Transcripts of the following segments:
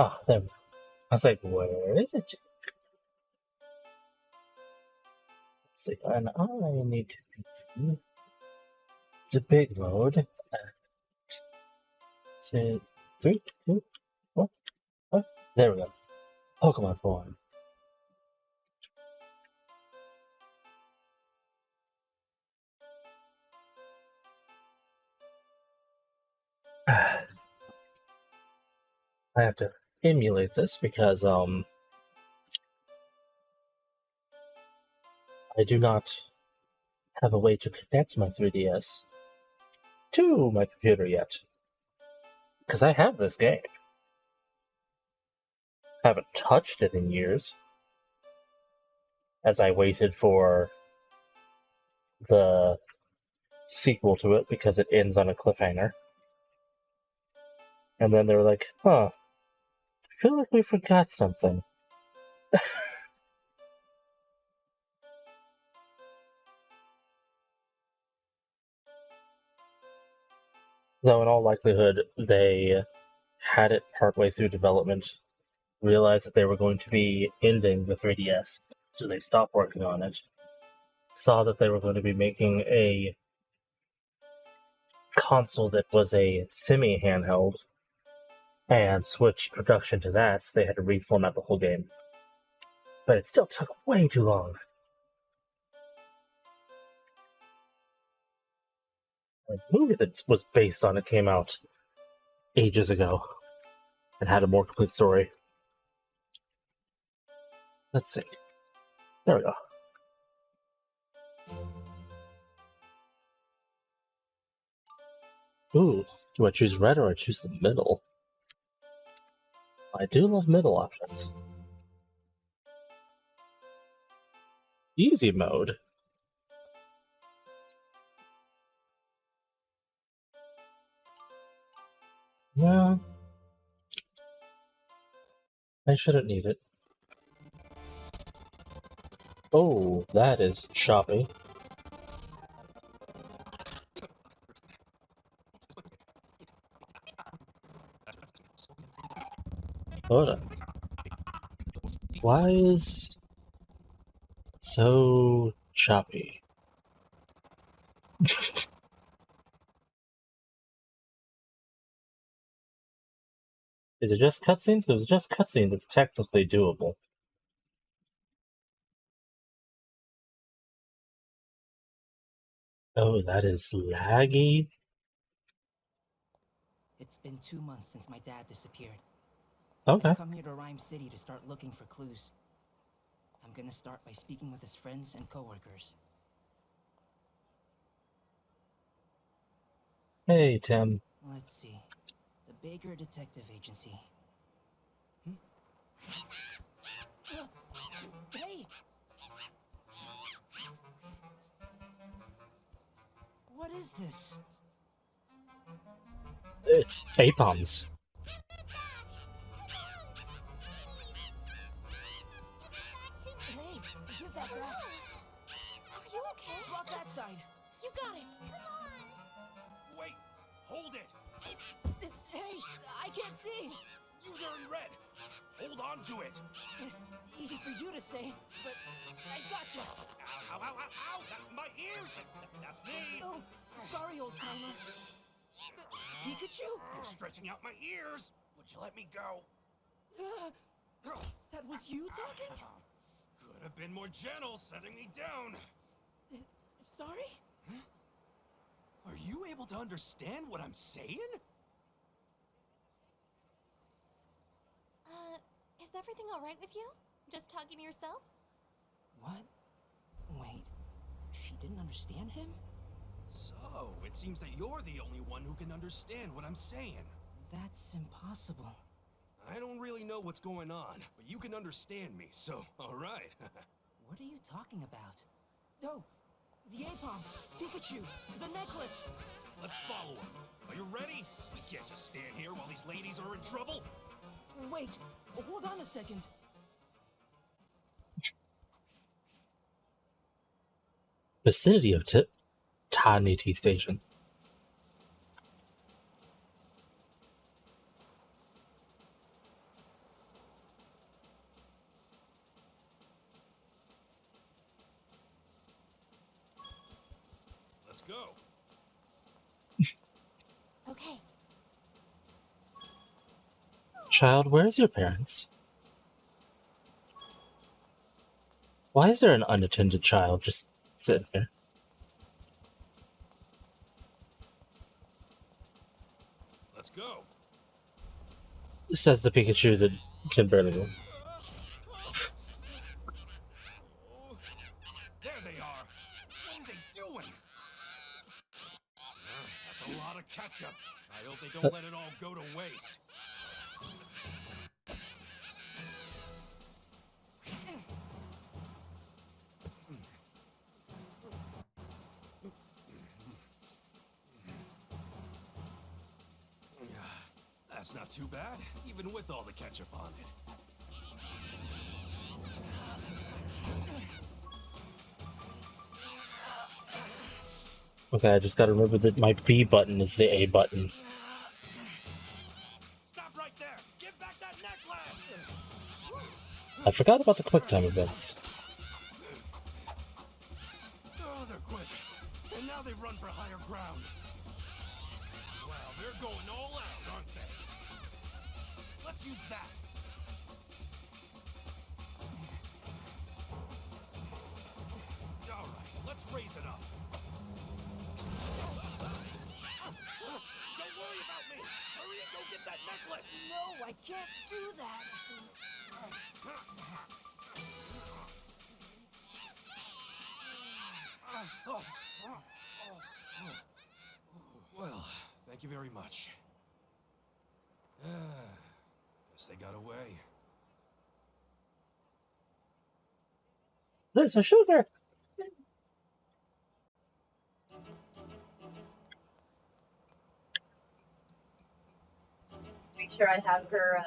Oh, there we go. I was like, where is it? Let's see, and I need to be the big mode. Say 3, 2, 1. Oh, there we go. Pokemon form. I have to emulate this because I do not have a way to connect my 3DS to my computer yet. Because I have this game. Haven't touched it in years. As I waited for the sequel to it because it ends on a cliffhanger. And then they were like, huh, I feel like we forgot something. Though in all likelihood, they had it partway through development, realized that they were going to be ending the 3DS, so they stopped working on it, saw that they were going to be making a console that was a semi-handheld, and switched production to that, so they had to reformat the whole game. But it still took way too long. The movie that was based on it came out ages ago and had a more complete story. Let's see. There we go. Ooh, do I choose red or I choose the middle? I do love middle options. Easy mode. No. I shouldn't need it. Oh, that is choppy. Hold on. Why is so choppy? Is it just cutscenes? If it's just cutscenes, it's technically doable. Oh, that is laggy. It's been 2 months since my dad disappeared. Okay. I've come here to Rhyme City to start looking for clues. I'm gonna start by speaking with his friends and coworkers. Hey, Tim. Let's see. The Baker Detective Agency. Hey! What is this? It's Apons. Hey, give that back. Are you okay? Block that side. You got it. Come on. Wait! Hold it! Hey, I can't see. You there in red! Hold on to it! Easy for you to say, but I gotcha. Ow, ow, ow, ow, ow! My ears! That's me! Oh, sorry, old timer. Pikachu? You're stretching out my ears! Would you let me go? That was you talking? Could have been more gentle setting me down. Sorry? Are you able to understand what I'm saying? Is everything all right with you? Just talking to yourself? What? Wait, she didn't understand him? So, it seems that you're the only one who can understand what I'm saying. That's impossible. I don't really know what's going on, but you can understand me, so alright. What are you talking about? Oh, the Apom, Pikachu, the necklace! Let's follow him. Are you ready? We can't just stand here while these ladies are in trouble. Wait, hold on a second. Vicinity of Tiny Tea Station. Let's go. Okay. Child, where's your parents? Why is there an unattended child just sitting here? Let's go. Says the Pikachu that can barely move. There they are. What are they doing? That's a lot of ketchup. I hope they don't let it all go to waste. That's not too bad, even with all the ketchup on it. Okay, I just gotta remember that my B button is the A button. Stop right there! Give back that necklace! I forgot about the QuickTime events. Oh, they're quick. And now they run for higher ground. Wow, they're going all out, aren't they? Let's use that. All right, let's raise it up. Don't worry about me. Hurry and go get that necklace. No, I can't do that. Well, thank you very much. Guess they got away. There's a sugar! Make sure I have her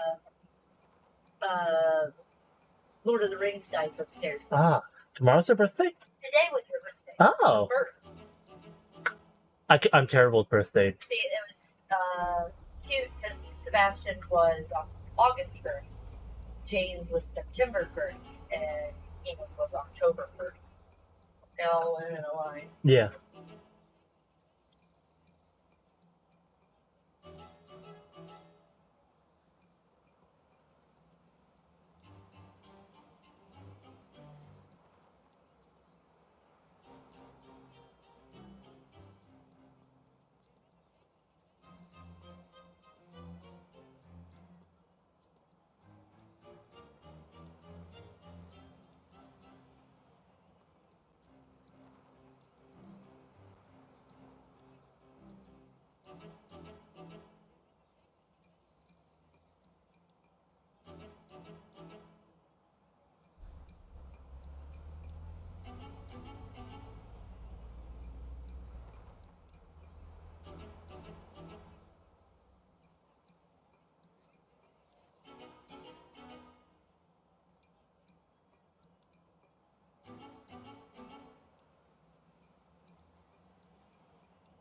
Lord of the Rings guys upstairs. Ah, tomorrow's her birthday? Today was her birthday. Oh! Birth. I'm terrible at birthday. See, it was cute because Sebastian was August 1st, Jane's was September 1st, and Kina's was October 1st. They all went in a line. Yeah.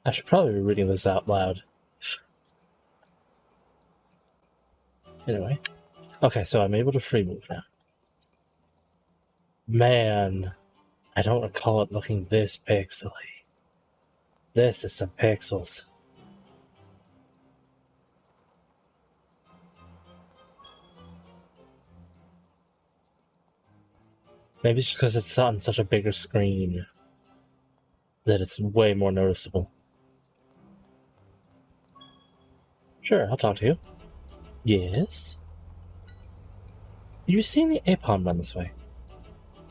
I should probably be reading this out loud. Anyway. Okay, so I'm able to free move now. Man, I don't recall it looking this pixely. This is some pixels. Maybe it's just because it's on such a bigger screen that it's way more noticeable. Sure, I'll talk to you. Yes? You've seen the Apom run this way?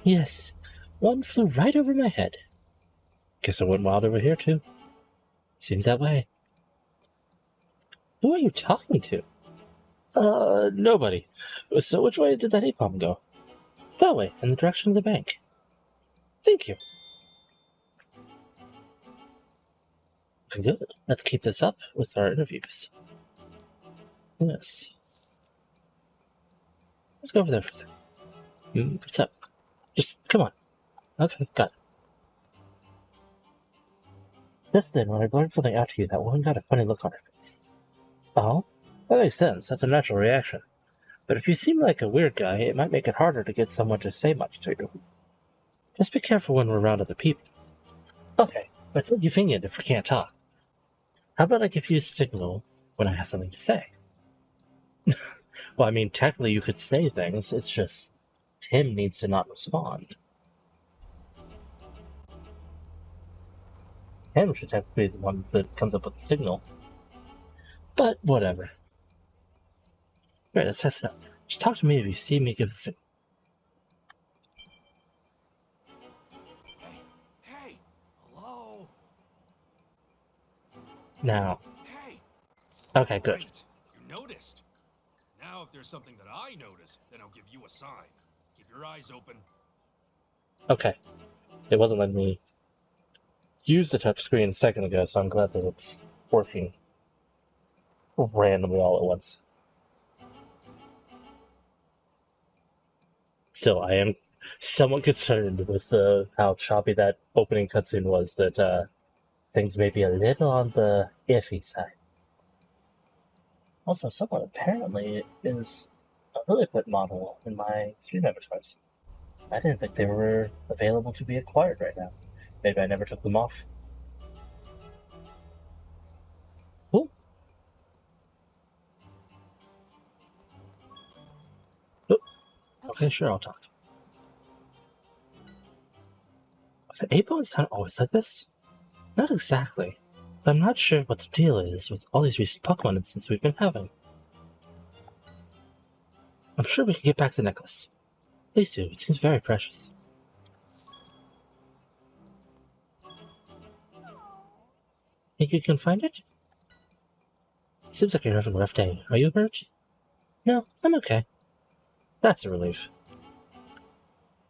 Yes. One flew right over my head. Guess it went wild over here, too. Seems that way. Who are you talking to? Nobody. So which way did that Apom go? That way, in the direction of the bank. Thank you. Good. Let's keep this up with our interviews. Yes. Let's go over there for a second. What's up? Just come on. Okay, got it. Just then, when I blurted something out to you, that woman got a funny look on her face. Oh? That makes sense. That's a natural reaction. But if you seem like a weird guy, it might make it harder to get someone to say much to you. Just be careful when we're around other people. Okay, But it's inconvenient if we can't talk. How about I give you a signal when I have something to say? Well, I mean, technically you could say things, it's just Tim needs to not respond. Tim should technically be the one that comes up with the signal. But whatever. Right, let's test it out. Just talk to me if you see me give the signal. Hey, hello? Now. Hey! Okay, good. Right, you noticed. Now if there's something that I notice, then I'll give you a sign. Keep your eyes open. Okay. It wasn't letting me use the touchscreen a second ago, so I'm glad that it's working randomly all at once. Still, I am somewhat concerned with how choppy that opening cutscene was, that things may be a little on the iffy side. Also, someone apparently is a Lilliput model in my stream avatars. I didn't think they were available to be acquired right now. Maybe I never took them off. Cool. Oh, okay, sure, I'll talk. Have Apons not always like this? Not exactly. But I'm not sure what the deal is with all these recent Pokemon incidents we've been having. I'm sure we can get back the necklace. Please do, it seems very precious. Think you can find it? Seems like you're having a rough day. Are you hurt? No, I'm okay. That's a relief.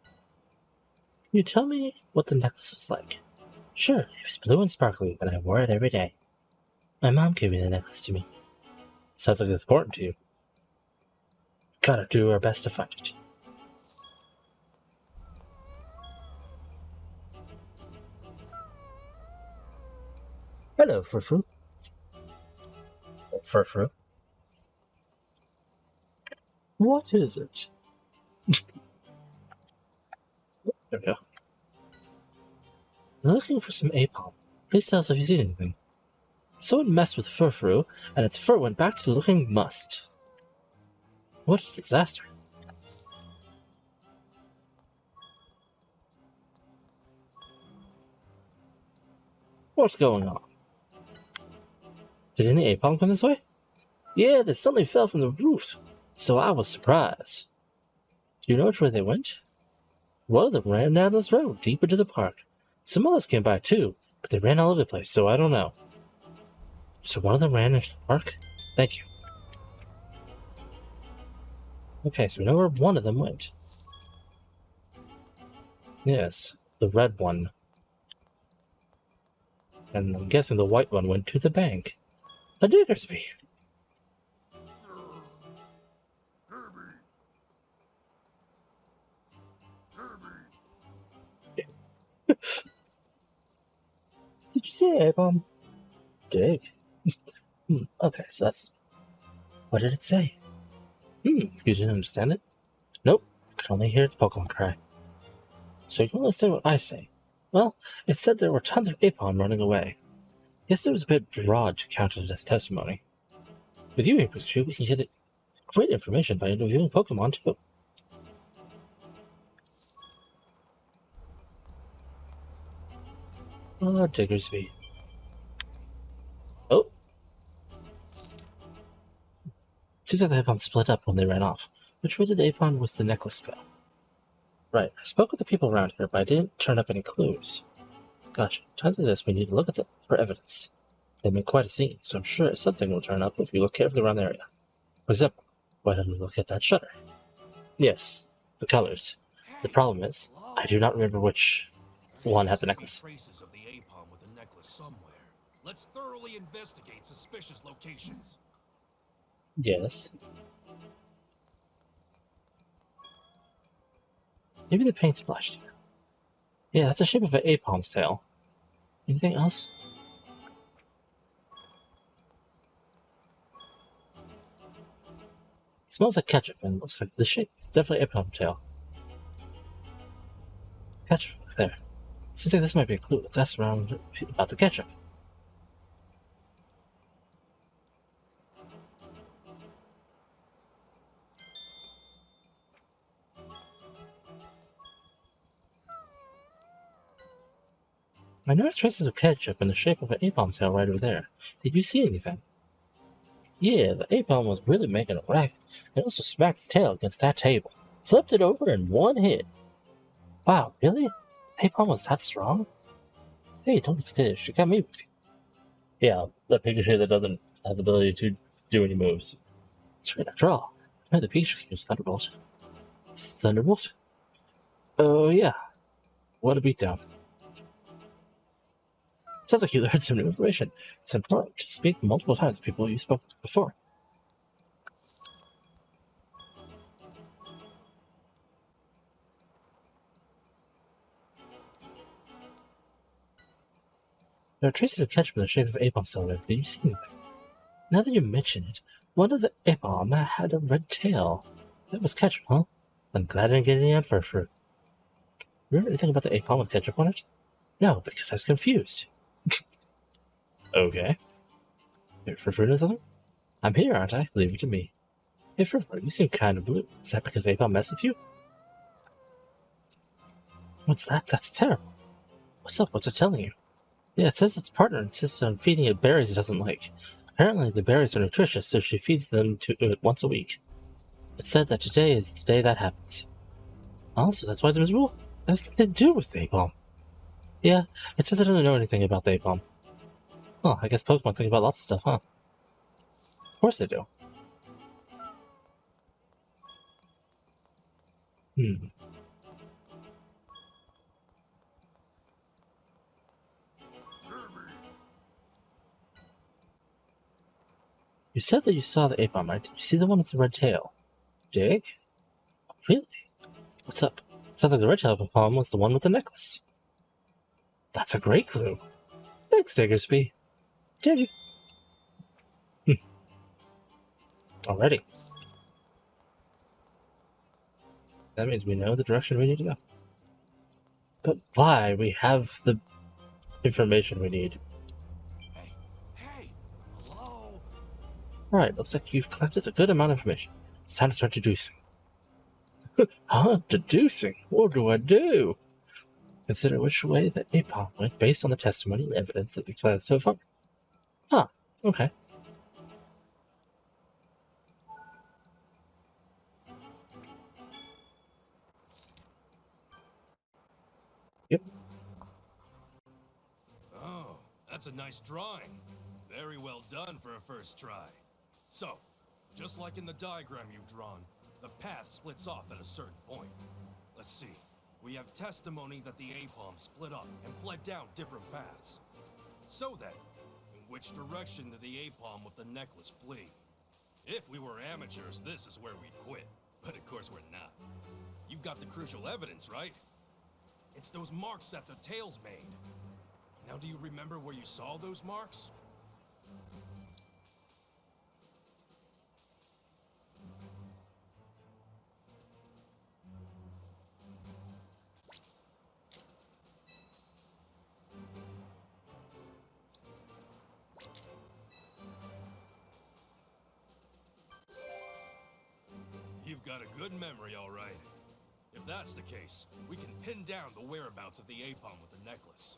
Can you tell me what the necklace was like? Sure, it was blue and sparkly, and I wore it every day. My mom gave me the necklace to me. Sounds like it's important to you. Gotta do our best to find it. Hello, Furfru. Furfru. What is it? There we go. I'm looking for some Apom. Please tell us if you've seen anything. Someone messed with Furfru, and its fur went back to looking must. What a disaster. What's going on? Did any Apom come this way? Yeah, they suddenly fell from the roof, so I was surprised. Do you know which way they went? One of them ran down this road, deep into the park. Some others came by too, but they ran all over the place, so I don't know. So one of them ran into the park? Thank you. Okay, so we know where one of them went. Yes, the red one. And I'm guessing the white one went to the bank. A Diggersby. Kirby! Did you see A-bomb? Dig. Okay, so that's... What did it say? You didn't understand it? Nope, I could only hear its Pokemon cry. So you can only say what I say. Well, it said there were tons of Apom running away. Guess it was a bit broad to count it as testimony. With you here, Pikachu, we can get great information by interviewing Pokemon too. Oh, Diggersby. Oh! Seems like the Apom split up when they ran off. Which way did the Apom with the necklace go? Right, I spoke with the people around here, but I didn't turn up any clues. Gotcha. Times like this, we need to look at them for evidence. They made quite a scene, so I'm sure something will turn up if we look carefully around the area. For example, why don't we look at that shutter? Yes, the colors. The problem is, I do not remember which one had the necklace. Traces of the Apom with the necklace somewhere. Let's thoroughly investigate suspicious locations. Yes. Maybe the paint splashed here. Yeah, that's the shape of an Apom's tail. Anything else? It smells like ketchup and looks like the shape. It's definitely Apom tail. Ketchup, there. Seems like this might be a clue. Let's ask around about the ketchup. I noticed traces of ketchup in the shape of an ape-bomb tail right over there. Did you see anything? Yeah, the ape-bomb was really making a racket. It also smacked its tail against that table. Flipped it over in one hit. Wow, really? Ape-bomb was that strong? Hey, don't be skittish. You got me with you. Yeah, the Pikachu that doesn't have the ability to do any moves. That's right, after all. I know the Pikachu can use Thunderbolt. Thunderbolt? Oh, yeah. What a beatdown. Sounds like you learned some new information. It's important to speak multiple times to people you spoke to before. There are traces of ketchup in the shape of ape-bomb still there. Did you see anything? Now that you mention it, one of the ape-bomb had a red tail. That was ketchup, huh? I'm glad I didn't get any for fruit. Remember anything about the ape-bomb with ketchup on it? No, because I was confused. Okay. Here for fruit or something? I'm here, aren't I? Leave it to me. Hey, Frivor, you seem kind of blue. Is that because ape-bomb messed with you? What's that? That's terrible. What's up? What's it telling you? Yeah, it says its partner insists on feeding it berries it doesn't like. Apparently, the berries are nutritious, so she feeds them to it once a week. It said that today is the day that happens. Also, that's why it's miserable. That has nothing to do with the ape-bomb. Yeah, it says it doesn't know anything about the ape-bomb. Oh, I guess Pokemon think about lots of stuff, huh? Of course they do. Hmm. You said that you saw the ape-bomb, right? Did you see the one with the red tail? Dig? Really? What's up? Sounds like the red tail ape-bomb was the one with the necklace. That's a great clue. Thanks, Diggersby. Dig. Already. That means we know the direction we need to go. But why? We have the information we need. Hey, hello? Alright, looks like you've collected a good amount of information. It's time to start deducing. Huh? Deducing? What do I do? Consider which way the ape-bomb went based on the testimony and evidence that we collected so far. Ah, okay. Yep. Oh, that's a nice drawing. Very well done for a first try. So, just like in the diagram you've drawn, the path splits off at a certain point. Let's see. We have testimony that the ape-bomb split up and fled down different paths. So then, in which direction did the ape-bomb with the necklace flee? If we were amateurs, this is where we'd quit. But of course we're not. You've got the crucial evidence, right? It's those marks that the tail's made. Now, do you remember where you saw those marks? You've got a good memory, all right. If that's the case, we can pin down the whereabouts of the ape-bomb with the necklace.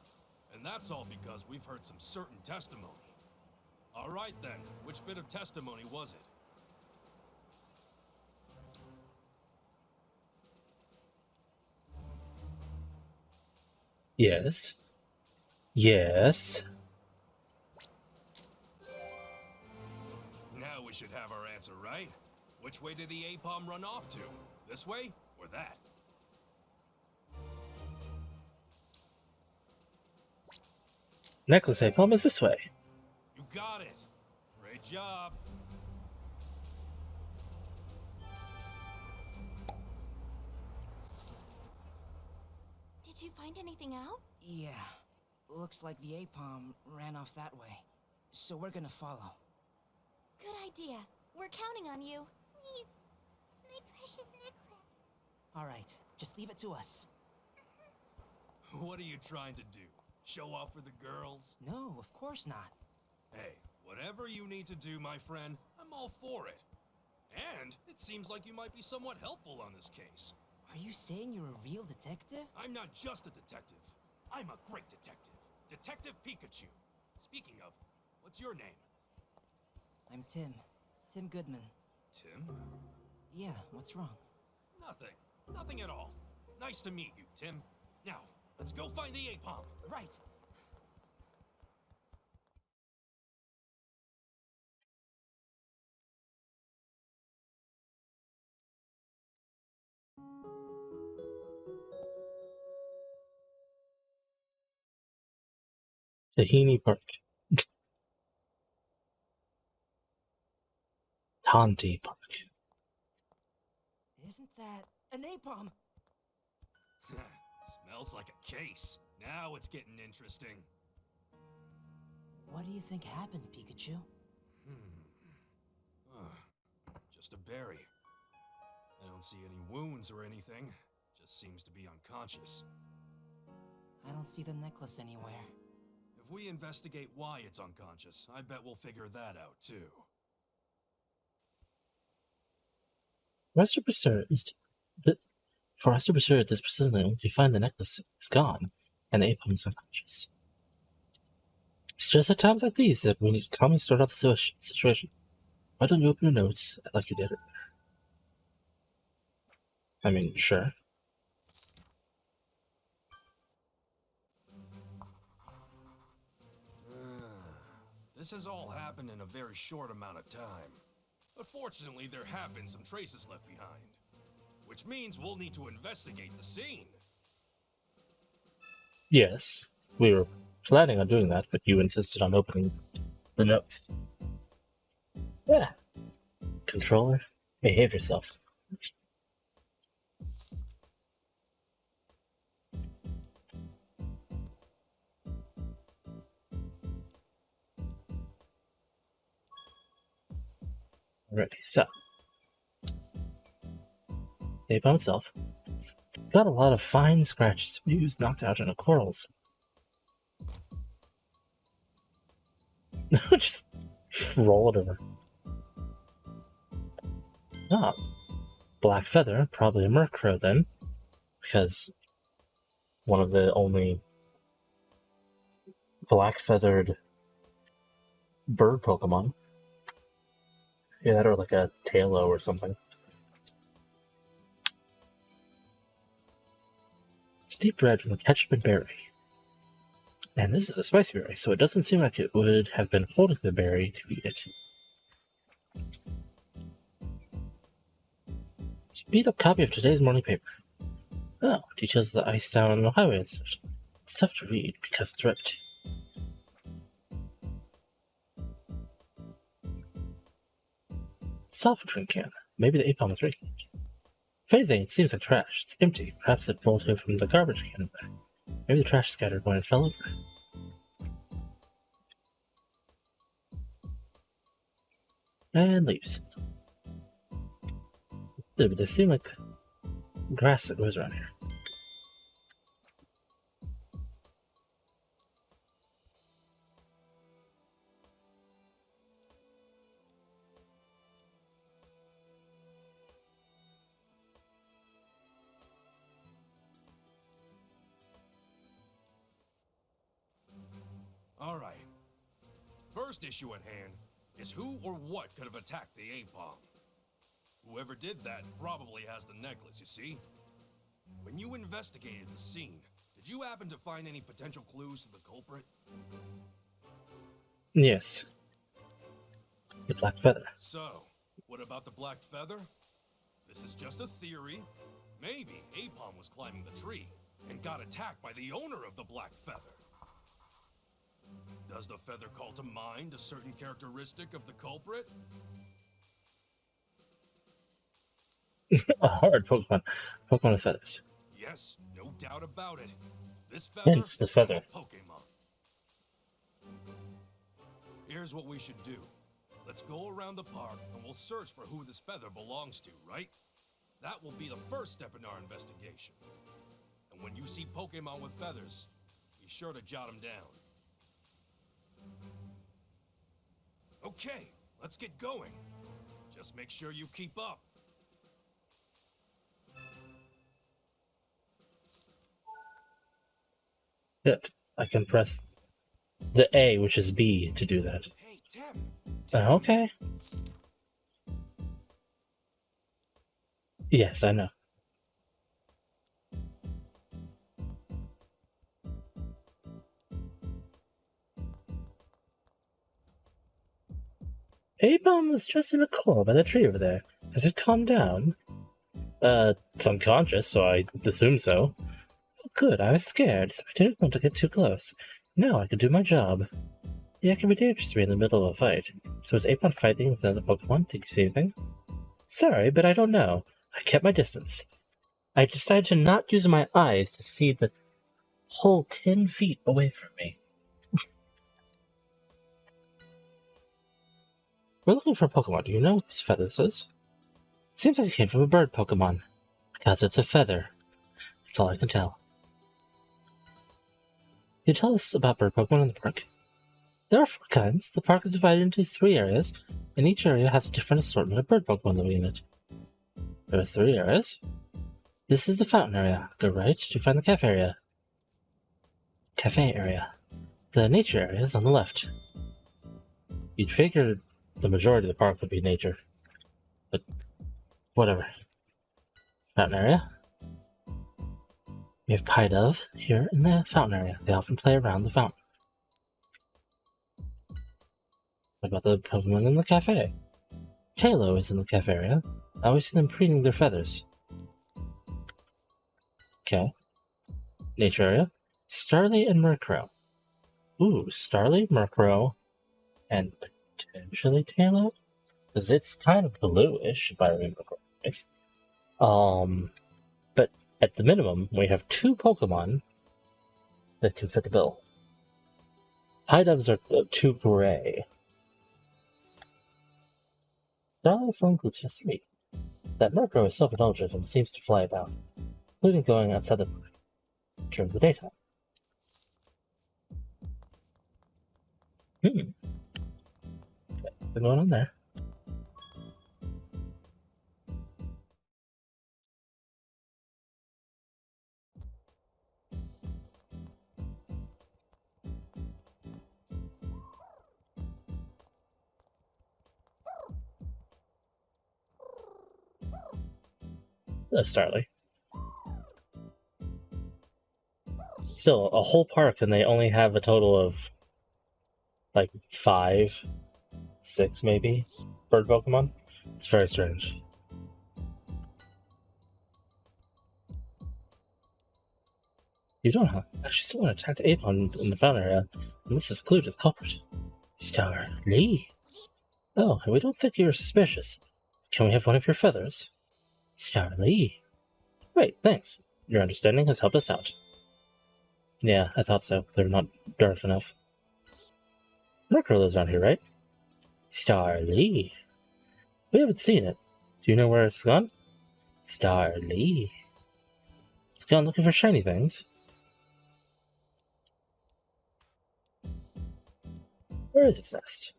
And that's all because we've heard some certain testimony. All right then, which bit of testimony was it? Yes. Yes. Now we should have our answer, right? Which way did the ape-bomb run off to? This way or that? Necklace ape-bomb is this way. You got it. Great job. Did you find anything out? Yeah. Looks like the ape-bomb ran off that way. So we're gonna follow. Good idea. We're counting on you. Please. It's my precious necklace. Alright, just leave it to us. What are you trying to do? Show off for the girls? No, of course not. Hey, whatever you need to do, my friend, I'm all for it. And it seems like you might be somewhat helpful on this case. Are you saying you're a real detective? I'm not just a detective. I'm a great detective. Detective Pikachu. Speaking of, what's your name? I'm Tim. Tim Goodman. Tim? Yeah, what's wrong? Nothing. Nothing at all. Nice to meet you, Tim. Now, let's go find the Apom. Right. Tahini Park. Tanti Park. Isn't that a napalm? Smells like a case. Now it's getting interesting. What do you think happened, Pikachu? Just a berry. I don't see any wounds or anything. Just seems to be unconscious. I don't see the necklace anywhere. If we investigate why it's unconscious, I bet we'll figure that out too. For us to pursue this persistently, we find the necklace is gone, and the Apom is unconscious. It's just at times like these that we need to calmly sort out the situation. Why don't you open your notes like you did it? I mean, sure. This has all happened in a very short amount of time. But fortunately, there have been some traces left behind. Which means we'll need to investigate the scene. Yes, we were planning on doing that, but you insisted on opening the notes. Yeah. Controller, behave yourself. Alrighty, so Apom itself. It's got a lot of fine scratches used knocked out in a corals. Just roll it over. Ah, black feather, probably a Murkrow then, because one of the only black feathered bird Pokemon. Yeah, that or like a Tailo or something. It's deep red from the ketchup and berry. And this is a spicy berry, so it doesn't seem like it would have been holding the berry to eat it. It's a beat up copy of today's morning paper. Oh, details of the ice down highway incident. It's tough to read because it's ripped. Soft drink can. Maybe the Apom is drinking it. If anything, it seems like trash. It's empty. Perhaps it rolled in from the garbage can. Maybe the trash scattered when it fell over. And leaves. Yeah, but they seem like grass that grows around here. Alright. First issue at hand is who or what could have attacked the Apom. Whoever did that probably has the necklace, you see? When you investigated the scene, did you happen to find any potential clues to the culprit? Yes. The black feather. So, what about the black feather? This is just a theory. Maybe Apom was climbing the tree and got attacked by the owner of the black feather. Does the feather call to mind a certain characteristic of the culprit? A hard Pokemon. Pokemon with feathers. Yes, no doubt about it. This feather Hence the is from feather. a Pokemon. Here's what we should do. Let's go around the park and we'll search for who this feather belongs to, right? That will be the first step in our investigation. And when you see Pokemon with feathers, be sure to jot them down. Okay, let's get going. Just make sure you keep up. Yep, I can press the A, which is B, to do that. Hey, Tim. Okay. Yes, I know. A-Bomb was just in a coma by the tree over there. Has it calmed down? It's unconscious, so I assume so. Oh, good, I was scared, so I didn't want to get too close. Now I can do my job. Yeah, it can be dangerous to be in the middle of a fight. So is Apon fighting with another Pokemon? Did you see anything? Sorry, but I don't know. I kept my distance. I decided to not use my eyes to see the whole 10 feet away from me. We're looking for a Pokemon. Do you know whose feather this is? Seems like it came from a bird Pokemon. Because it's a feather. That's all I can tell. Can you tell us about bird Pokemon in the park? There are 4 kinds. The park is divided into 3 areas, and each area has a different assortment of bird Pokemon living in it. There are 3 areas. This is the fountain area. Go right to find the cafe area. The nature area is on the left. You'd figure the majority of the park would be nature. But whatever. Fountain area. We have Pidove here in the fountain area. They often play around the fountain. What about the Pokemon in the cafe? Tailo is in the cafe area. I always see them preening their feathers. Okay. Nature area. Starly and Murkrow. Ooh, Starly, Murkrow, and potentially Tailo? Because it's kind of bluish, if I remember correctly. But at the minimum, we have 2 Pokemon that can fit the bill. Hideoves are 2 gray. Starly phone groups are 3. That Murkrow is self-indulgent and seems to fly about, including going outside the park during the daytime. Okay, what's going on there? Starly. Still, a whole park and they only have a total of like 5, 6 maybe bird Pokemon. It's very strange. You don't, huh? Actually, someone attacked Apon in the fountain area, and this is a clue to the culprit. Starly. Oh, we don't think you're suspicious. Can we have one of your feathers? Starly. Great, thanks. Your understanding has helped us out. Yeah, I thought so. They're not dark enough. Murkrow lives around here, right? Starly. We haven't seen it. Do you know where it's gone? Starly. It's gone looking for shiny things. Where is its nest?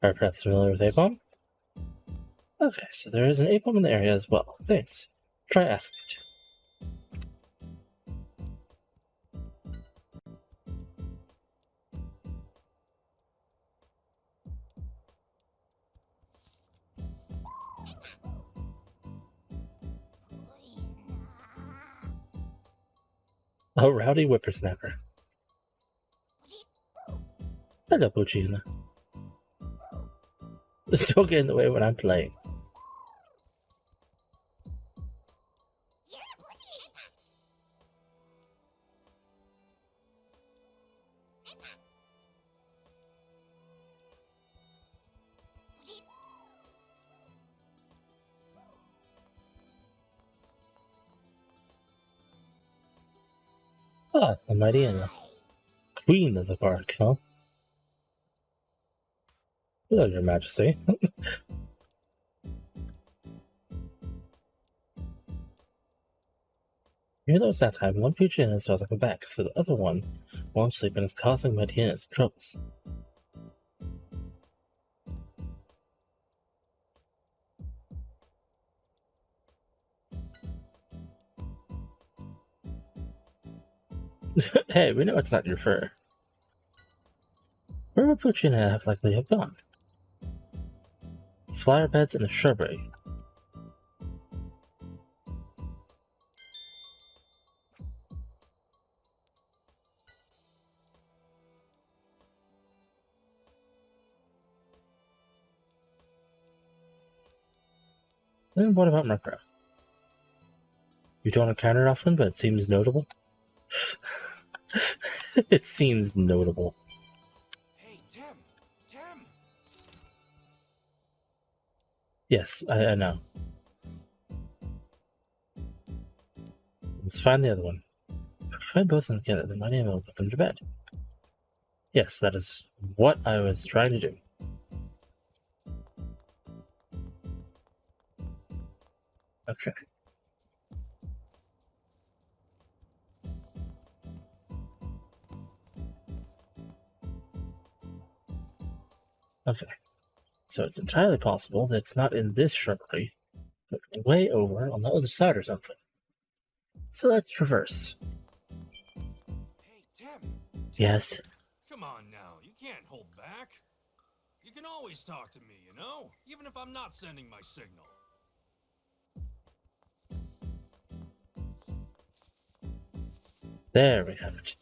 Are you perhaps familiar with Apom? Okay, so there is an Apom in the area as well. Thanks. Try asking it. A rowdy whippersnapper. Hello, Pochina. Don't get in the way when I'm playing. Ah, the mighty Anna. Queen of the park, huh? Hello, Your Majesty. Even though it's that time, one Puccianis doesn't come back, so the other one won't sleep and is causing Martinez troubles. Hey, we know it's not your fur. Where would Pucciana have likely have gone? The flower beds and the shrubbery. And what about Murkrow? You don't encounter it often, but it seems notable. It seems notable. Hey, Tim! Tim! Yes, I know. Let's find the other one. If we find both of them together, then my name will put them to bed. Yes, that is what I was trying to do. Okay. Okay. So it's entirely possible that it's not in this shrubbery, but way over on the other side or something. So let's reverse. Hey, Tim! Yes. Come on now, you can't hold back. You can always talk to me, you know? Even if I'm not sending my signal. There we have it.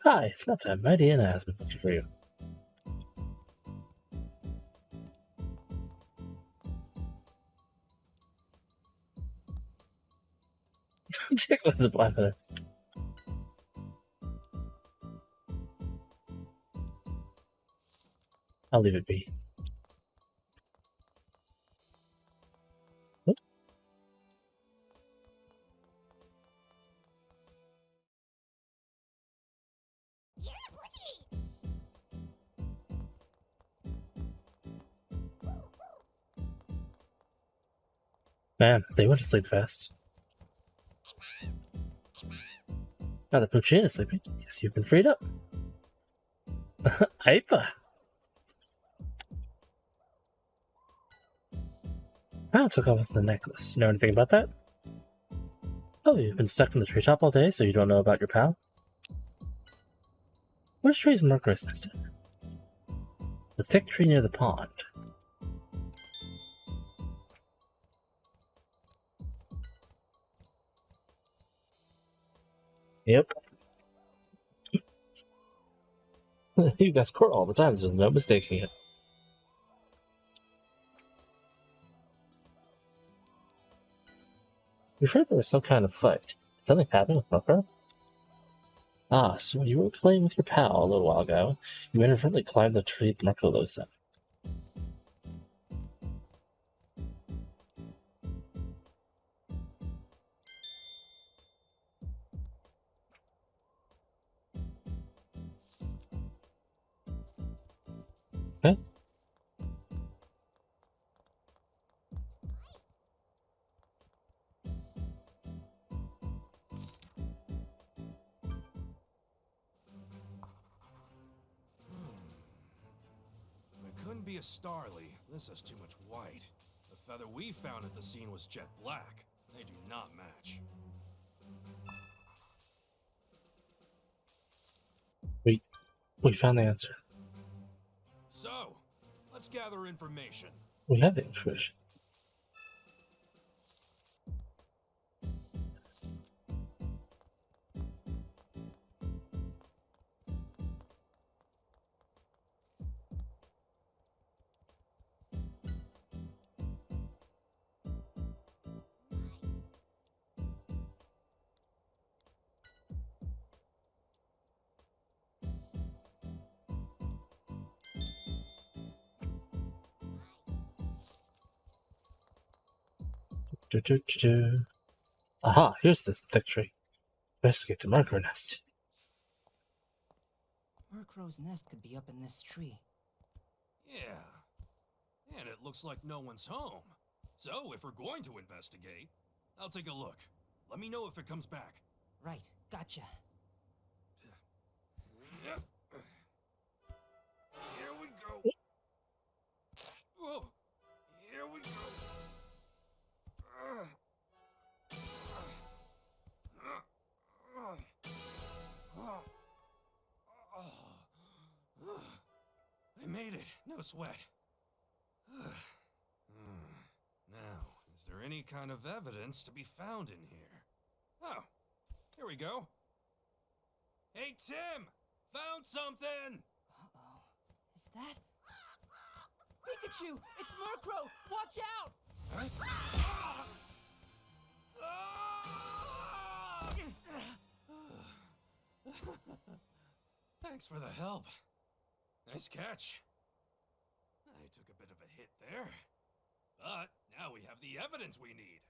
Hi, it's not time. My DNA has been looking for you. Tickle is a black feather. I'll leave it be. Oop. Man, they went to sleep fast. Now that Puccian is sleeping, guess you've been freed up. Aipa! Wow, took off with the necklace. You know anything about that? Oh, you've been stuck in the treetop all day, so you don't know about your pal? Which tree is Murkrow's nest in? The thick tree near the pond. Yep. You guys score all the time, so there's no mistaking it. We've heard there was some kind of fight. Did something happen with Murkrow? Ah, so when you were playing with your pal a little while ago, you inadvertently climbed the tree that Murkrow lives in. Okay. It couldn't be a Starly. This has too much white. The feather we found at the scene was jet black. They do not match. We found the answer. So, let's gather information. We have the information. Aha, here's the thick tree. Investigate the Murkrow nest. Murkrow's nest could be up in this tree. Yeah. And it looks like no one's home. So, if we're going to investigate, I'll take a look. Let me know if it comes back. Right, gotcha. Here we go. Whoa. Here we go. I made it. No sweat. Now, is there any kind of evidence to be found in here? Oh, here we go. Hey, Tim! Found something! Uh-oh. Is that... Pikachu! It's Murkrow! Watch out! Huh? Thanks for the help. Nice catch. I took a bit of a hit there. But now we have the evidence we need.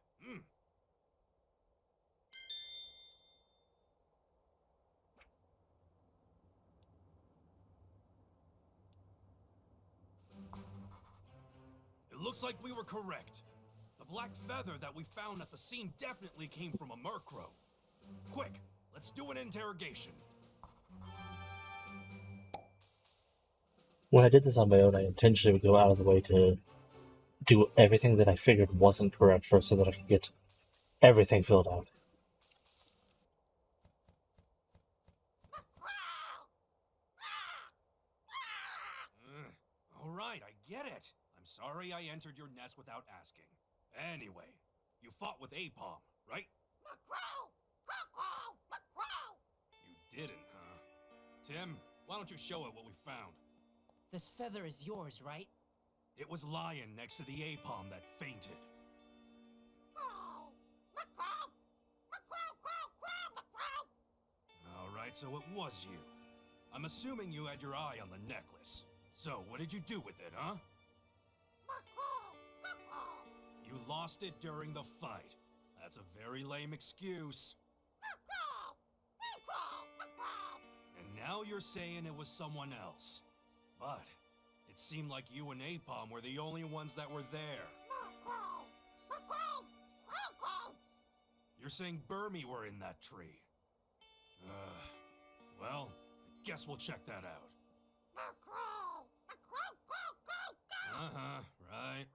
It looks like we were correct. The black feather that we found at the scene definitely came from a Murkrow. Quick, let's do an interrogation. When I did this on my own, I intentionally would go out of the way to do everything that I figured wasn't correct first so that I could get everything filled out. All right, I get it. I'm sorry I entered your nest without asking. Anyway, you fought with Apom, right? You didn't, huh? Tim, why don't you show it what we found? This feather is yours, right? It was lying next to the Apom that fainted. All right, so it was you. I'm assuming you had your eye on the necklace. So, what did you do with it, huh? You lost it during the fight. That's a very lame excuse. And now you're saying it was someone else. But it seemed like you and Apom were the only ones that were there. You're saying Burmy were in that tree. Well, I guess we'll check that out. Uh-huh, right.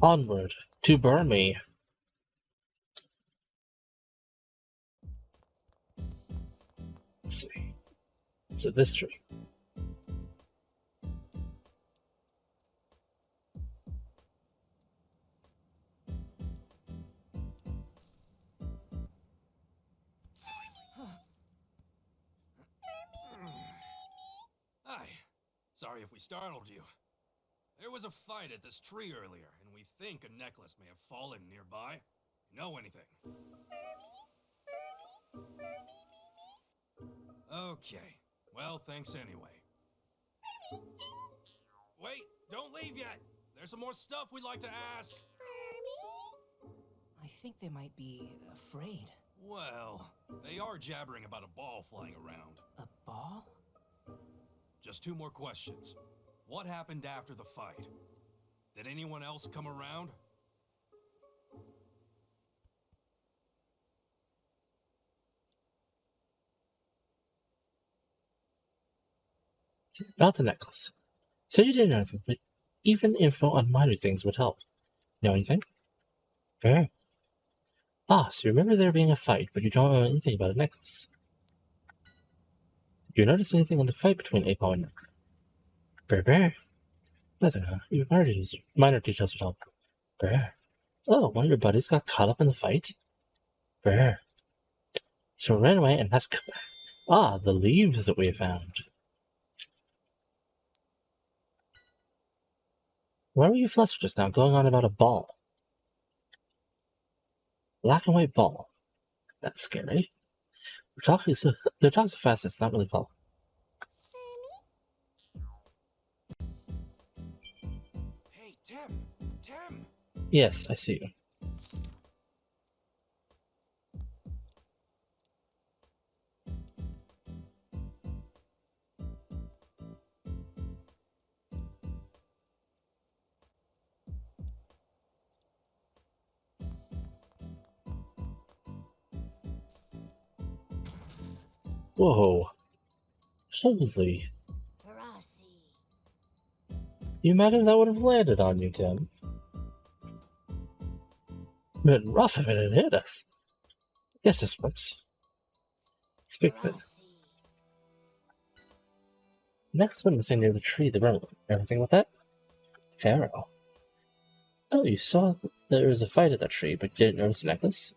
Onward to Burmy. Let's see. So this tree. Hi. Sorry if we startled you. There was a fight at this tree earlier, and we think a necklace may have fallen nearby. Know anything? Okay. Well, thanks anyway. Wait, don't leave yet! There's some more stuff we'd like to ask! I think they might be afraid. Well, they are jabbering about a ball flying around. A ball? Just two more questions. What happened after the fight? Did anyone else come around? About the necklace. So you didn't know anything, but even info on minor things would help. Know anything? Fair. So you remember there being a fight, but you don't know anything about a necklace. You notice anything in the fight between Apom and Bear? Nothing, huh? Even minor details would help. Bear. Oh, one of your buddies got caught up in the fight? Bear. So it ran away and has come back. The leaves that we found. Why were you flustered just now, going on about a ball? Black and white ball. That's scary. They're talking so fast it's not really follow. Hey, Tim! Tim! Yes, I see you. Whoa. Holy. Farasi. You imagine that would have landed on you, Tim? Been rough if it had hit us. Guess this works. Speaks it. Farasi. Next one missing near the tree, the rumble. Everything with that? Pharaoh. Oh, you saw there was a fight at that tree, but you didn't notice the necklace?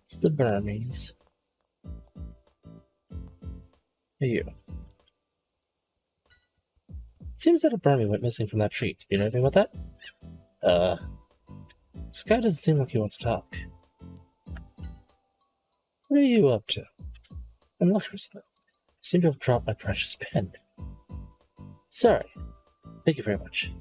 It's the Burmese. Hey, you. It seems that a Burmese went missing from that tree. Do you know anything about that? This guy doesn't seem like he wants to talk. What are you up to? I'm looking for something. I seem to have dropped my precious pen. Sorry. Thank you very much.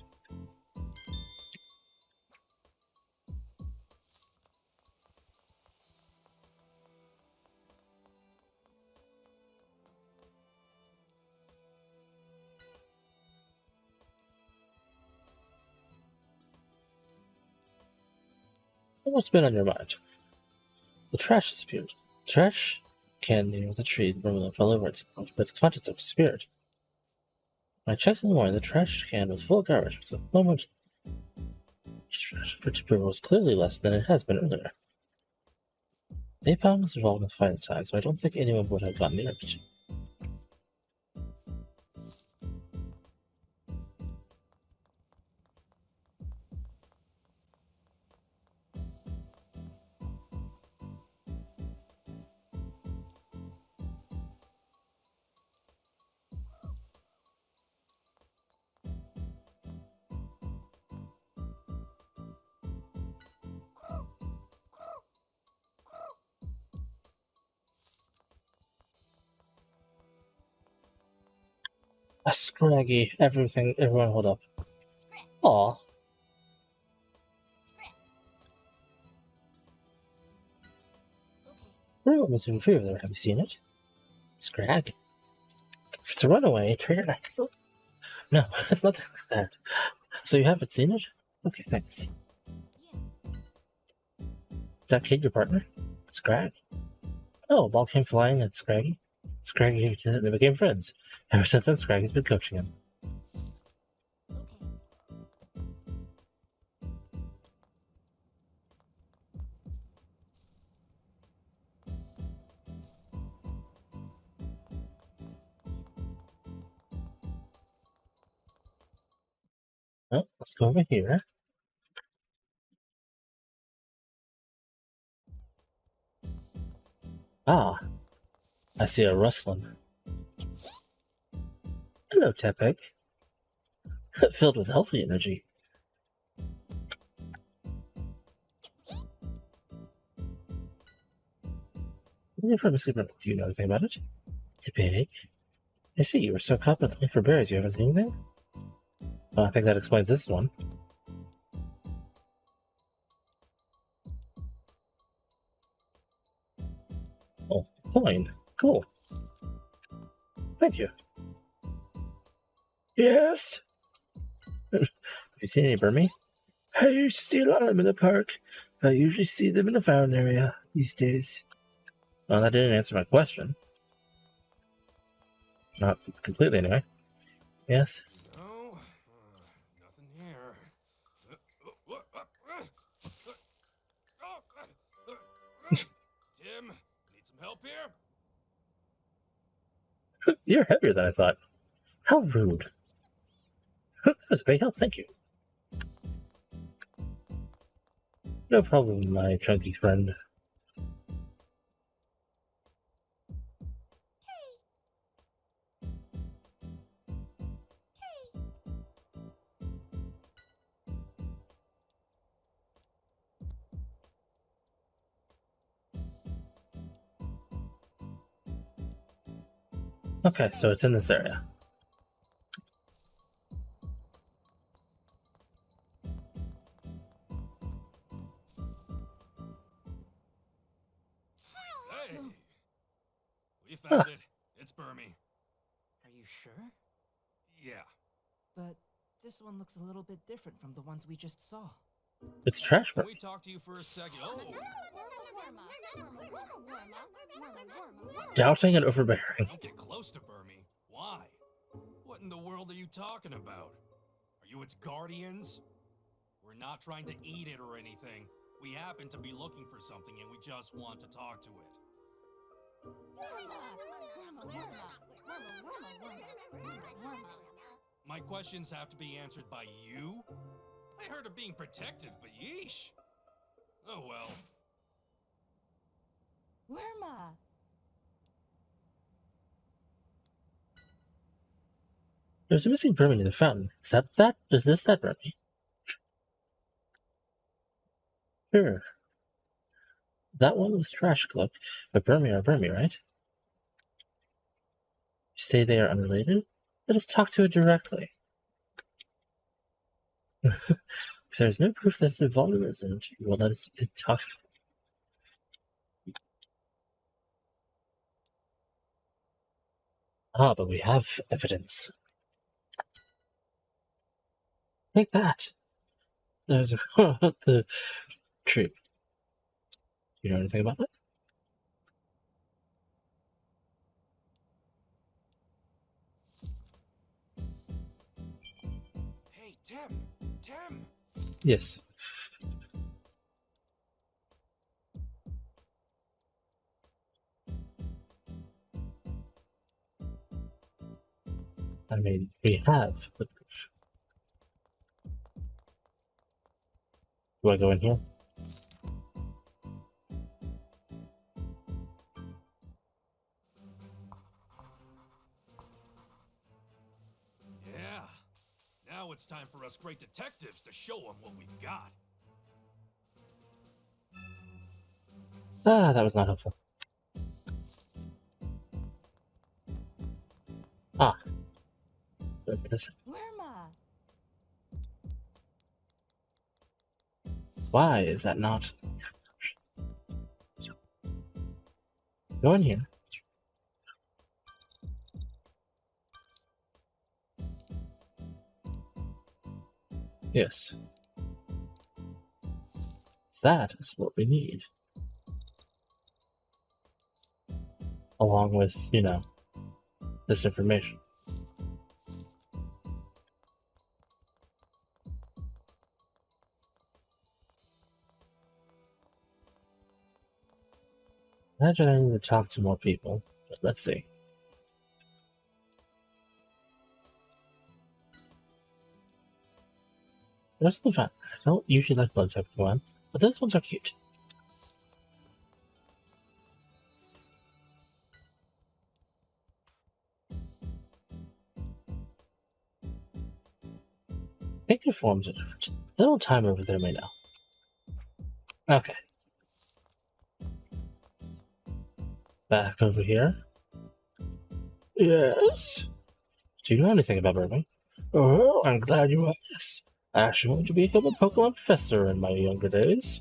What's been on your mind? The trash dispute. Trash can near the tree fell over itself, but its contents have disappeared. When I checked in the morning, the trash can was full of garbage, but the moment trash was clearly less than it has been earlier. The pound was involved in the fight at the time, so I don't think anyone would have gotten near it. A scraggy, everyone hold up. Script. Aw, Script. Okay. we're missing a few there. Have you seen it? Scrag. If it's a runaway, treat it nicely. No, it's not like that. So you haven't seen it? Okay, thanks. Yeah. Is that kid your partner? Scrag. Oh, a ball came flying at Scraggy. Scraggy and they became friends. Ever since then, Scraggy's been coaching him. Okay. Well, let's go over here. Ah, I see a rustling. Hello, Tepeg. Filled with healthy energy. Only from a sleeper. Do you know anything about it? Tepeg? I see you were so confident looking for berries. You haven't seen anything? Well, I think that explains this one. Oh, coin. Cool. Thank you. Yes? Have you seen any Burmese? I used to see a lot of them in the park. I usually see them in the fountain area these days. Well, that didn't answer my question. Not completely, anyway. Yes? No, nothing here. Tim, need some help here? You're heavier than I thought. How rude. That was a big help, thank you. No problem, my chunky friend. Okay, so it's in this area. Hey! We Huh. found it. It's Burmy. Are you sure? Yeah. But this one looks a little bit different from the ones we just saw. It's trash Can burn. we talk to you for a second? Oh! Doubting and overbearing. Don't get close to Burmy. Why? What in the world are you talking about? Are you its guardians? We're not trying to eat it or anything. We happen to be looking for something and we just want to talk to it. My questions have to be answered by you? I heard of being protective, but yeesh. Oh well. Worma. There's a missing Burmy in the fountain. Is this that Burmy? Sure. That one was Trash Cloak, but Burmy are Burmy, right? You say they are unrelated? Let us talk to it directly. If there's no proof that the volume isn't, you will let us talk. Ah, but we have evidence. Take that. There's the tree. You know anything about that? Hey, Tim! Tim! Yes. I mean, we have the proof. Do I go in here? Yeah. Now it's time for us great detectives to show them what we've got. Ah, that was not helpful. Ah. Look at this. Worma. Why is that not? Go in here. Yes. That is what we need. Along with, this information. Imagine I need to talk to more people, but let's see. That's the fun. I don't usually like bug type one, but those ones are cute. Make your forms are different. Little time over there may know. Okay. Back over here. Yes. Do you know anything about Burmy? Oh, I'm glad you asked. I actually wanted to become a Pokemon professor in my younger days.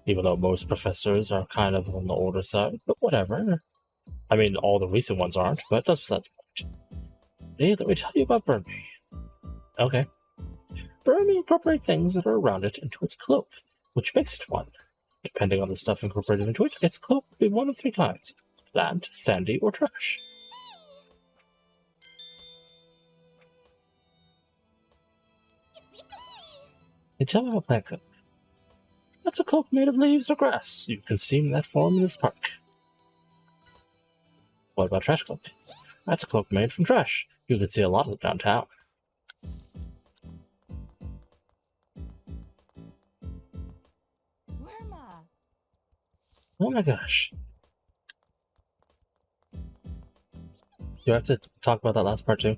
Even though most professors are kind of on the older side, but whatever. I mean, all the recent ones aren't, but that's beside the point. Hey, let me tell you about Burmy. Okay. Burmy incorporate things that are around it into its cloak, which makes it one. Depending on the stuff incorporated into it, its cloak will be one of three kinds: plant, sandy, or trash. Hey, tell me about plant cloak. That's a cloak made of leaves or grass. You can see in that form in this park. What about trash cloak? That's a cloak made from trash. You can see a lot of it downtown. my gosh. Do I have to talk about that last part too?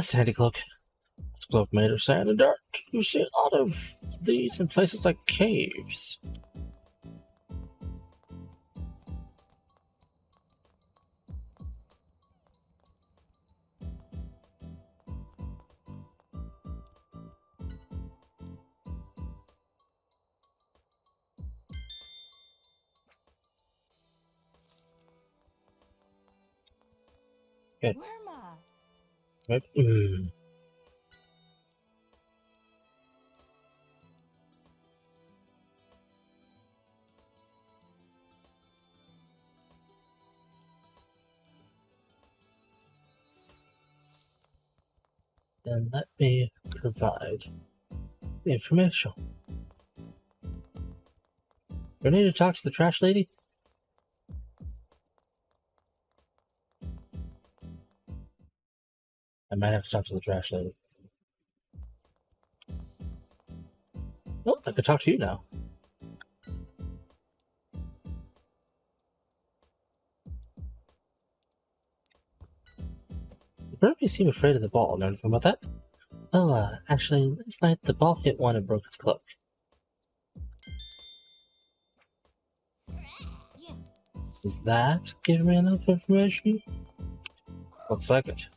Sandy cloak. It's a cloak made of sand and dirt. You see a lot of these in places like caves. Okay. Worma. Maybe, Then let me provide the information. You need to talk to the trash lady? I might have to talk to the trash lady. Oh, I could talk to you now. The Burmese seem afraid of the ball. Know anything about that? Oh, actually, last night the ball hit one and broke its cloak. Yeah. Is that giving me enough information? Looks like it.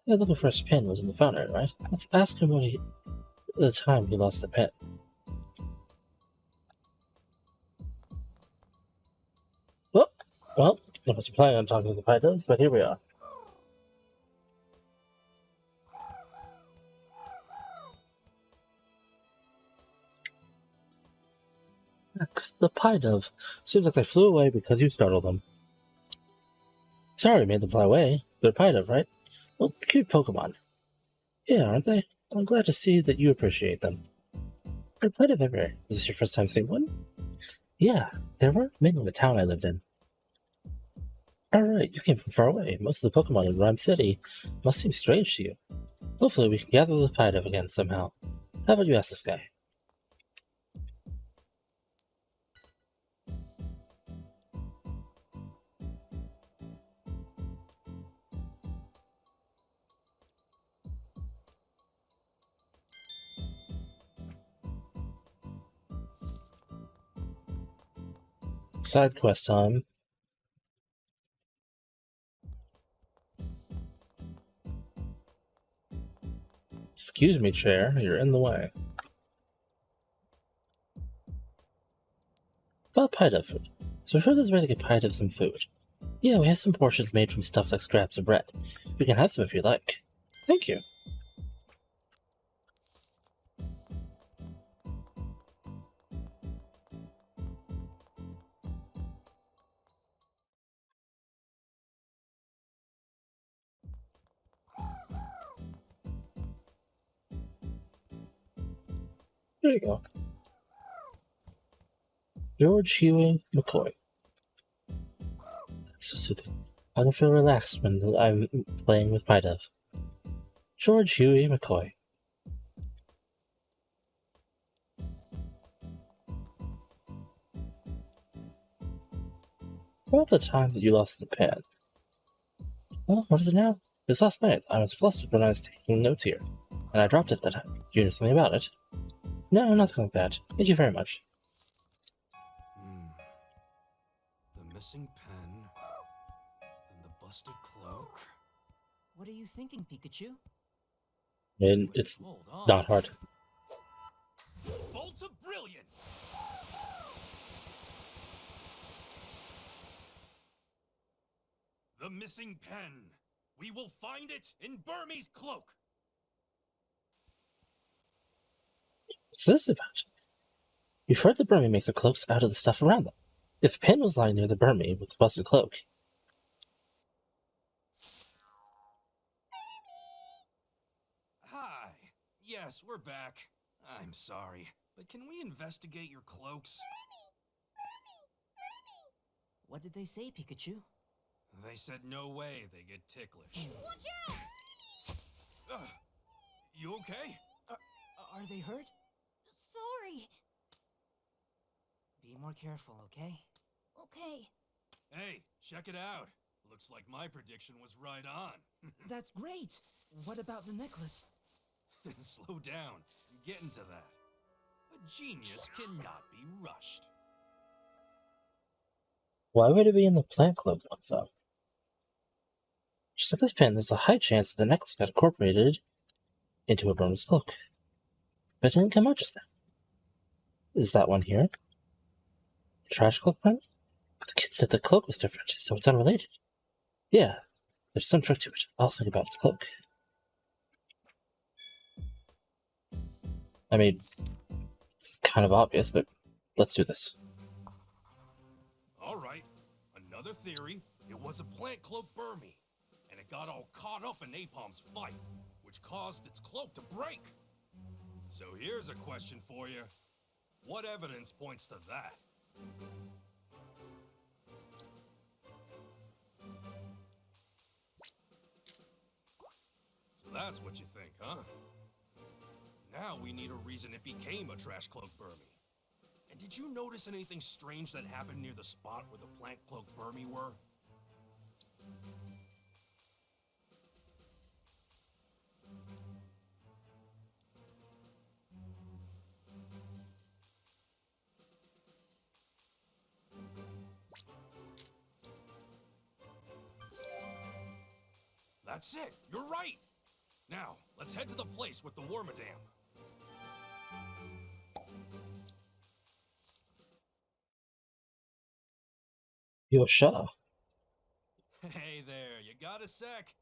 Yeah, looking for his pin was in the phone, right? Let's ask him the time he lost the pin. Well, I wasn't planning on talking to the pythons, but here we are. The pie dove. Seems like they flew away because you startled them. Sorry we made them fly away. They're pie dove, right? Well, cute Pokemon. Yeah, aren't they? I'm glad to see that you appreciate them. They're pie dove everywhere. Is this your first time seeing one? Yeah, there weren't many in the town I lived in. Alright, you came from far away. Most of the Pokemon in Rhyme City must seem strange to you. Hopefully we can gather the pie dove again somehow. How about you ask this guy? Side quest time. Excuse me, chair. You're in the way. About pie dove food. So we've heard there's a way to get pie dove some food. Yeah, we have some portions made from stuff like scraps of bread. You can have some if you like. Thank you. There you go. George Huey McCoy. So soothing. I don't feel relaxed when I'm playing with pie dove. George Huey McCoy. About the time that you lost the pen. Well, what is it now? It's last night. I was flustered when I was taking notes here, and I dropped it at that time. Do you know something about it? No, nothing like that. Thank you very much. The missing pen and the busted cloak. What are you thinking, Pikachu? And Wait, it's hold on. not hard. Bolt of brilliance! The missing pen. We will find it in Burmese cloak. What's this about? You've heard the Burmese make their cloaks out of the stuff around them. If a pen was lying near the Burmese with the busted cloak, Hi. Yes, we're back. I'm sorry, but can we investigate your cloaks? What did they say, Pikachu? They said no way they get ticklish. Watch out! You okay? Are they hurt? Sorry. Be more careful, okay? Okay. Hey, check it out. Looks like my prediction was right on. That's great! What about the necklace? Slow down. I'm getting to that. A genius cannot be rushed. Why would it be in the plant club? What's up? Just like this pen, there's a high chance that the necklace got incorporated into a Burmese cloak. But it didn't come out just now. Is that one here? The trash cloak pen? But the kid said the cloak was different, so it's unrelated. Yeah, there's some trick to it. I'll think about its cloak. I mean, it's kind of obvious, but let's do this. All right. Another theory. It was a plant cloak Burmy, and it got all caught up in Napalm's fight, which caused its cloak to break. So here's a question for you. What evidence points to that? So that's what you think, huh? Now we need a reason it became a trash cloak Burmy. And did you notice anything strange that happened near the spot where the plant cloak Burmy were? That's it! You're right! Now, let's head to the place with the Wormadam. You're sure? Hey there, you got a sec?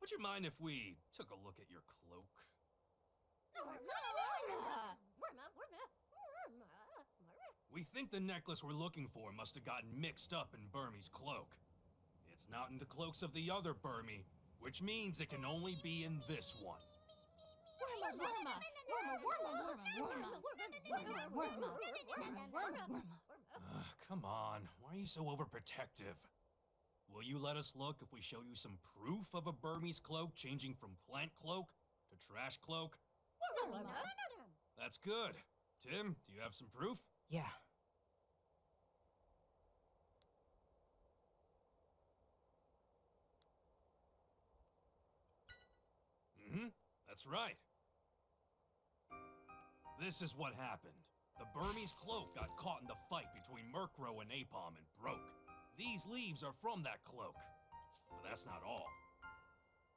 Would you mind if we took a look at your cloak? We think the necklace we're looking for must have gotten mixed up in Burmy's cloak. It's not in the cloaks of the other Burmy, which means it can only be in this one. Come on, why are you so overprotective? Will you let us look if we show you some proof of a Burmese cloak changing from plant cloak to trash cloak? That's good. Tim, do you have some proof? Yeah. That's right. This is what happened. The Burmese cloak got caught in the fight between Murkrow and Napalm and broke. These leaves are from that cloak. But that's not all.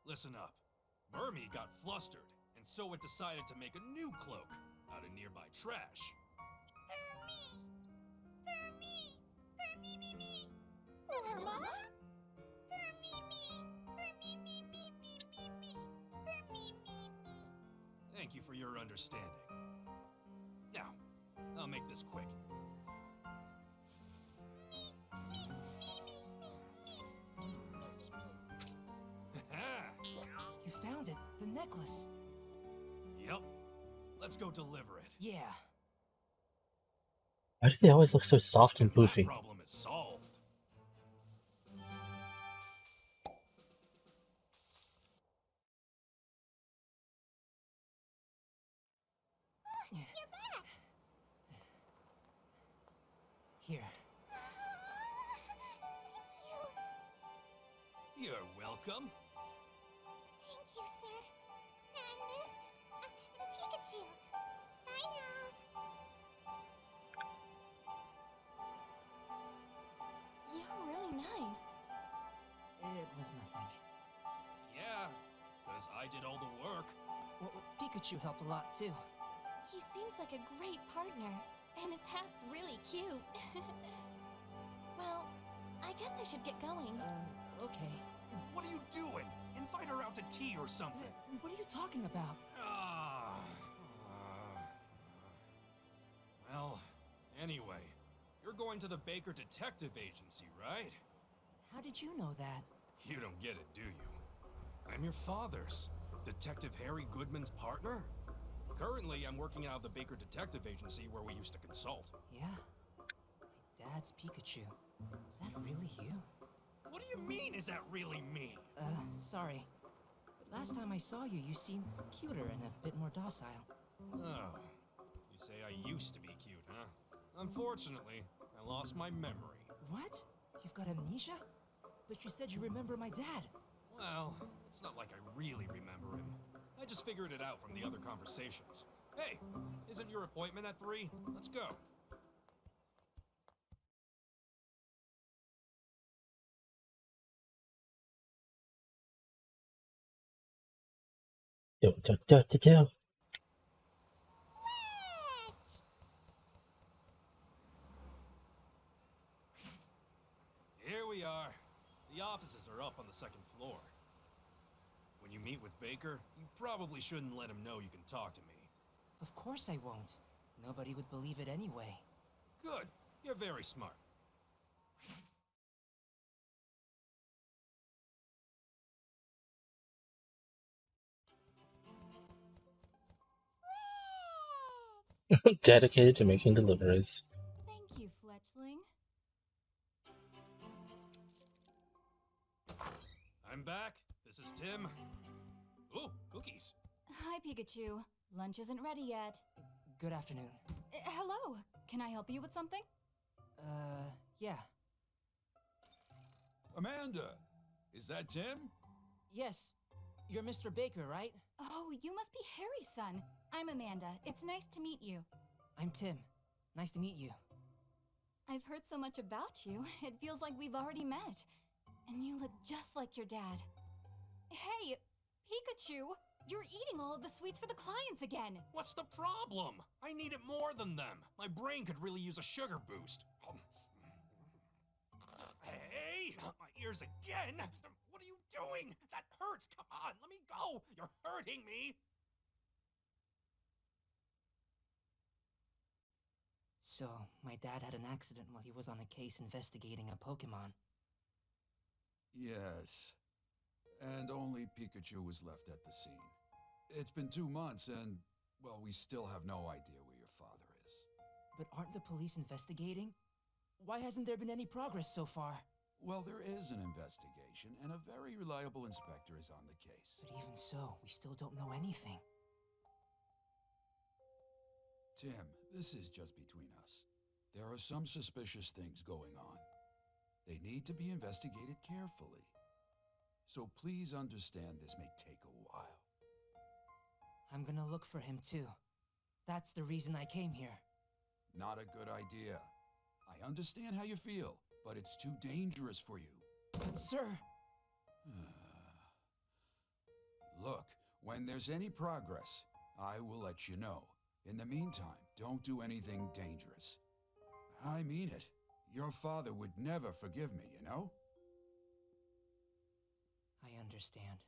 Listen up. Burmy got flustered, and so it decided to make a new cloak out of nearby trash. Thank you for your understanding. Now, I'll make this quick. You found it. The necklace. Yep. Let's go deliver it. Yeah. Why do they always look so soft and That boofy? problem is solved. Here. You're welcome. Thank you, sir. And Miss Pikachu. Bye now. You're really nice. It was nothing. Yeah, because I did all the work. Well, Pikachu helped a lot, too. He seems like a great partner, and his hat's really cute. Well, I guess I should get going. Okay. What are you doing? Invite her out to tea or something. What are you talking about? Well, anyway, you're going to the Baker Detective Agency, right? How did you know that? You don't get it, do you? I'm your father's, Detective Harry Goodman's partner. Currently, I'm working out of the Baker Detective Agency where we used to consult. Yeah. My dad's Pikachu. Is that really you? What do you mean, is that really me? Sorry. But last time I saw you, you seemed cuter and a bit more docile. Oh, you say I used to be cute, huh? Unfortunately, I lost my memory. What? You've got amnesia? But you said you remember my dad. Well, it's not like I really remember him. I just figured it out from the other conversations. Hey, isn't your appointment at 3? Let's go. Yo, do, do, do, do. Here we are. The offices are up on the 2nd floor. When you meet with Baker, you probably shouldn't let him know you can talk to me. Of course I won't. Nobody would believe it anyway. Good. You're very smart. Dedicated to making deliveries. Thank you, Fletchling. I'm back. This is Tim. Ooh, cookies. Hi, Pikachu. Lunch isn't ready yet. Good afternoon. Hello. Can I help you with something? Yeah. Amanda, is that Tim? Yes. You're Mr. Baker, right? Oh, you must be Harry's son. I'm Amanda. It's nice to meet you. I'm Tim. Nice to meet you. I've heard so much about you, it feels like we've already met. And you look just like your dad. Hey, Pikachu! You're eating all of the sweets for the clients again! What's the problem? I need it more than them. My brain could really use a sugar boost. Hey, my ears again. What are you doing? That hurts. Come on, let me go. You're hurting me. So, my dad had an accident while he was on a case investigating a Pokemon. Yes. And only Pikachu was left at the scene. It's been 2 months and, well, we still have no idea where your father is. But aren't the police investigating? Why hasn't there been any progress so far? Well, there is an investigation, and a very reliable inspector is on the case. But even so, we still don't know anything. Tim, this is just between us. There are some suspicious things going on. They need to be investigated carefully. So please understand this may take a while. I'm gonna look for him too. That's the reason I came here. Not a good idea. I understand how you feel, but it's too dangerous for you. But sir... Look, when there's any progress, I will let you know. In the meantime, don't do anything dangerous. I mean it. Your father would never forgive me, you know? I understand.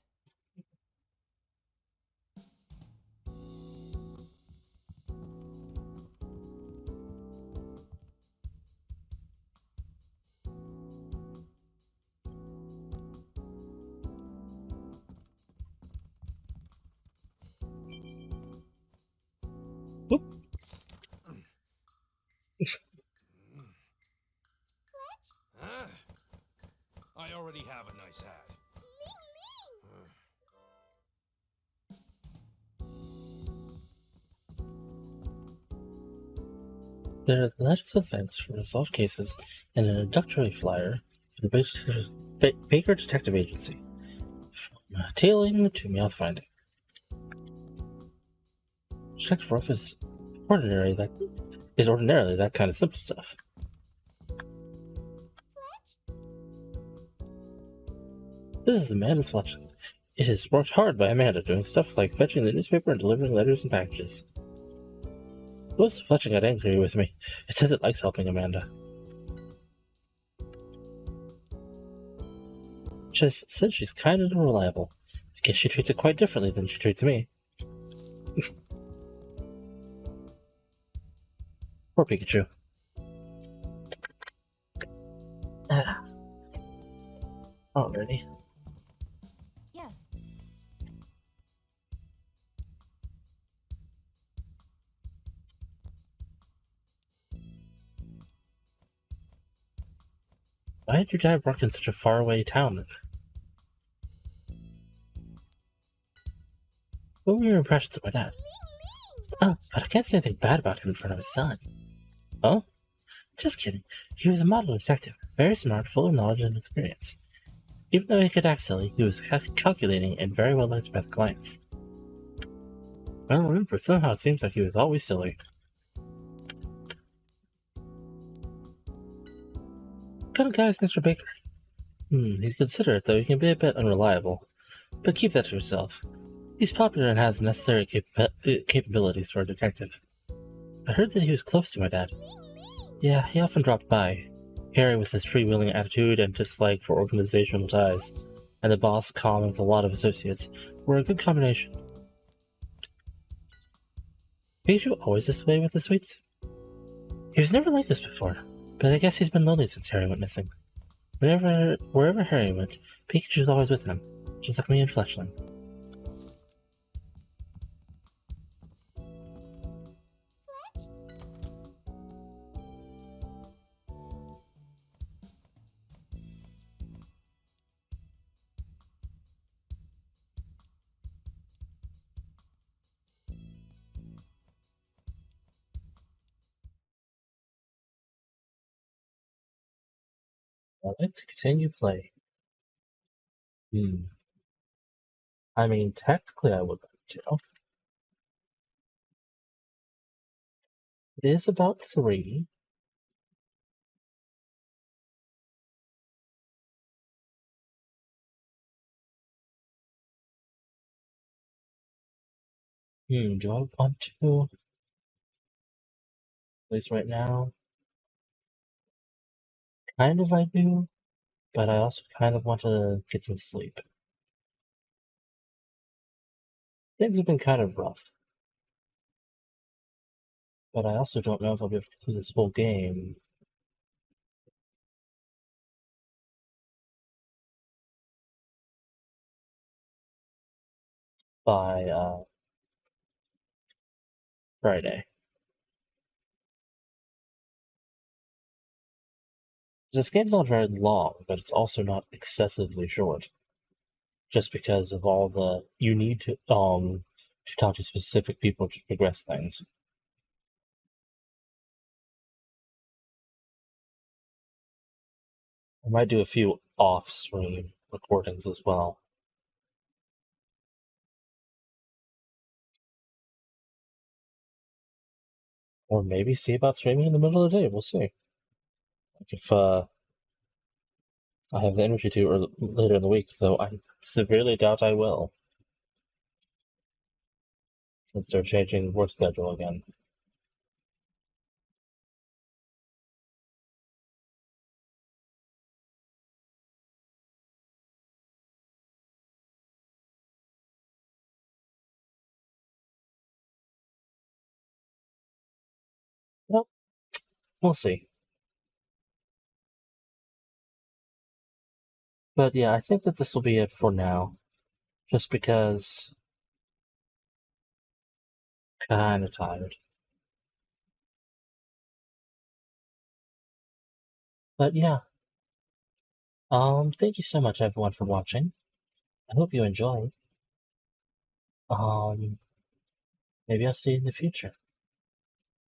Whoop. Huh? I already have a nice hat. There are letters of thanks for resolved cases and an introductory flyer for the Baker Detective Agency. From tailing to mouth finding. Detective work is ordinarily that kind of simple stuff. This is Amanda's Fletchling. It is worked hard by Amanda, doing stuff like fetching the newspaper and delivering letters and packages. Louis Fletchling got angry with me. It says it likes helping Amanda. Just said she's kind and unreliable. I guess she treats it quite differently than she treats me. Poor Pikachu. Alrighty. Yes. Why did your dad work in such a faraway town? What were your impressions of my dad? Oh, but I can't say anything bad about him in front of his son. Oh? Just kidding. He was a model detective, very smart, full of knowledge and experience. Even though he could act silly, he was calculating and very well liked by the clients. I don't remember, somehow it seems like he was always silly. What kind of guy is Mr. Baker? He's considerate, though he can be a bit unreliable. But keep that to yourself. He's popular and has the necessary capabilities for a detective. I heard that he was close to my dad. Yeah, he often dropped by. Harry with his freewheeling attitude and dislike for organizational ties, and the boss calm with a lot of associates, were a good combination. Pikachu always this way with the sweets? He was never like this before, but I guess he's been lonely since Harry went missing. Wherever Harry went, Pikachu was always with him, just like me and Fletchling. I'd like to continue play. I mean, technically I would like to. It is about 3. Do I want to? At least right now. Kind of I do, but I also kind of want to get some sleep. Things have been kind of rough, but I also don't know if I'll be able to get through this whole game by Friday. This game's not very long, but it's also not excessively short. Just because of all the you need to talk to specific people to progress things. I might do a few off-screen recordings as well. Or maybe see about streaming in the middle of the day. We'll see. Like if I have the energy to or later in the week, though I severely doubt I will. Since they're changing work schedule again. Well, we'll see. But yeah, I think that this will be it for now. Just because kinda tired. But yeah. Thank you so much everyone for watching. I hope you enjoyed. Um, maybe I'll see you in the future.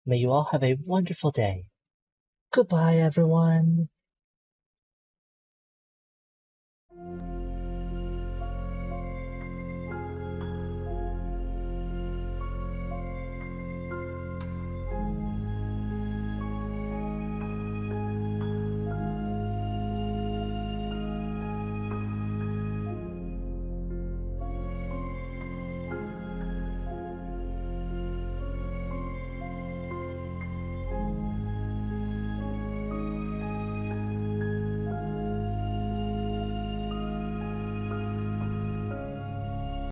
May you all have a wonderful day. Goodbye, everyone.